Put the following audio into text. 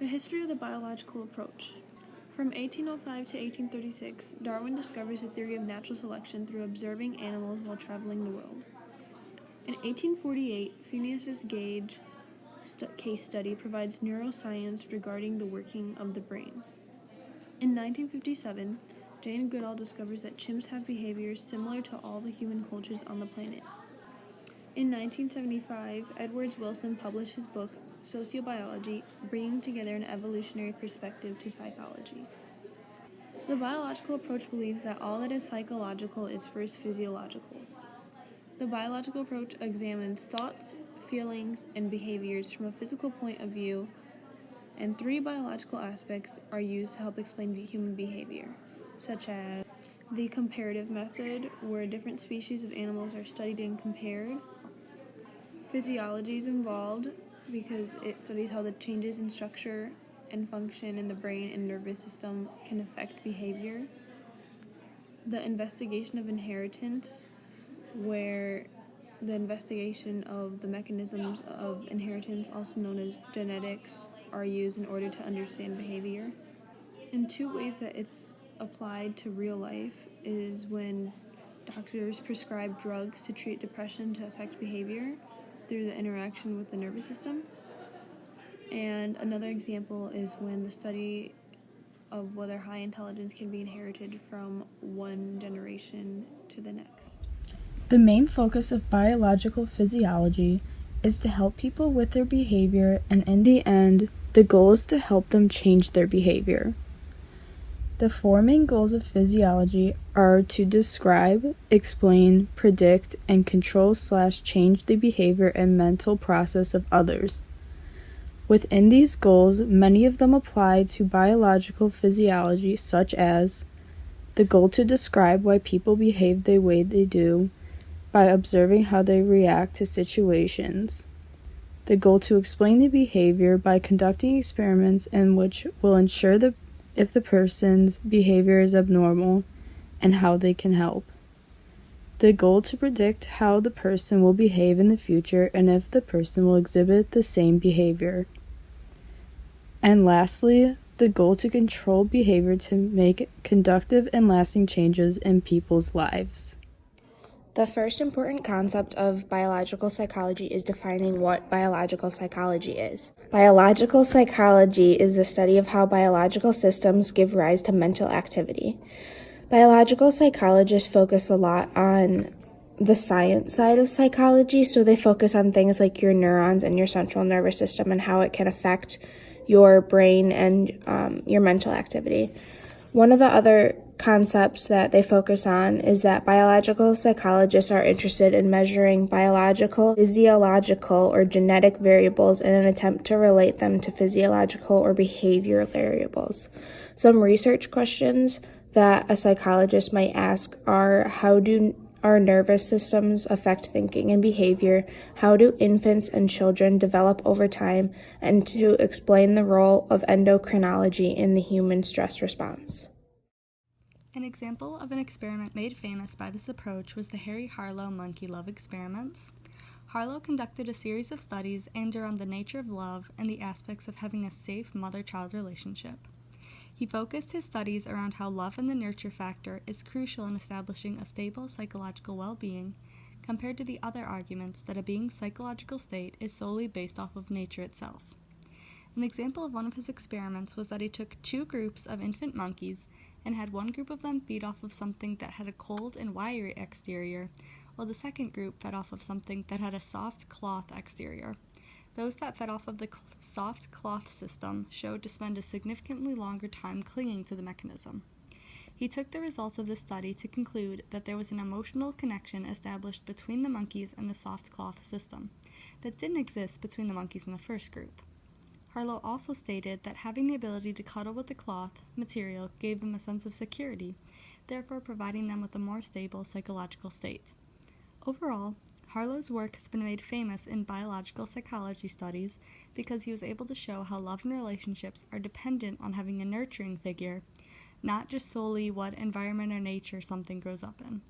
The history of the biological approach. From 1805 to 1836, Darwin discovers his theory of natural selection through observing animals while traveling the world. In 1848, Phineas Gage case study provides neuroscience regarding the working of the brain. In 1957, Jane Goodall discovers that chimps have behaviors similar to all the human cultures on the planet. In 1975, Edwards Wilson published his book, Sociobiology, bringing together an evolutionary perspective to psychology. The biological approach believes that all that is psychological is first physiological. The biological approach examines thoughts, feelings, and behaviors from a physical point of view, and 3 biological aspects are used to help explain human behavior, such as the comparative method, where different species of animals are studied and compared. Physiology is involved because it studies how the changes in structure and function in the brain and nervous system can affect behavior. The investigation of inheritance, where the investigation of the mechanisms of inheritance, also known as genetics, are used in order to understand behavior. And 2 ways that it's applied to real life is when doctors prescribe drugs to treat depression to affect behavior through the interaction with the nervous system. And another example is when the study of whether high intelligence can be inherited from one generation to the next. The main focus of biological physiology is to help people with their behavior, and in the end, the goal is to help them change their behavior. The 4 main goals of physiology are to describe, explain, predict, and control/change the behavior and mental process of others. Within these goals, many of them apply to biological physiology, such as the goal to describe why people behave the way they do by observing how they react to situations. The goal to explain the behavior by conducting experiments in which will ensure if the person's behavior is abnormal and how they can help. The goal to predict how the person will behave in the future and if the person will exhibit the same behavior. And lastly, the goal to control behavior to make conductive and lasting changes in people's lives. The first important concept of biological psychology is defining what biological psychology is. Biological psychology is the study of how biological systems give rise to mental activity. Biological psychologists focus a lot on the science side of psychology, so they focus on things like your neurons and your central nervous system and how it can affect your brain and your mental activity. One of the other concepts that they focus on is that biological psychologists are interested in measuring biological, physiological, or genetic variables in an attempt to relate them to physiological or behavioral variables. Some research questions that a psychologist might ask are: how do our nervous systems affect thinking and behavior? How do infants and children develop over time? And to explain the role of endocrinology in the human stress response. An example of an experiment made famous by this approach was the Harry Harlow monkey love experiments. Harlow conducted a series of studies aimed around the nature of love and the aspects of having a safe mother-child relationship. He focused his studies around how love and the nurture factor is crucial in establishing a stable psychological well-being, compared to the other arguments that a being's psychological state is solely based off of nature itself. An example of one of his experiments was that he took 2 groups of infant monkeys and had one group of them feed off of something that had a cold and wiry exterior, while the second group fed off of something that had a soft cloth exterior. Those that fed off of the soft cloth system showed to spend a significantly longer time clinging to the mechanism. He took the results of this study to conclude that there was an emotional connection established between the monkeys and the soft cloth system that didn't exist between the monkeys in the first group. Harlow also stated that having the ability to cuddle with the cloth material gave them a sense of security, therefore providing them with a more stable psychological state. Overall, Harlow's work has been made famous in biological psychology studies because he was able to show how love and relationships are dependent on having a nurturing figure, not just solely what environment or nature something grows up in.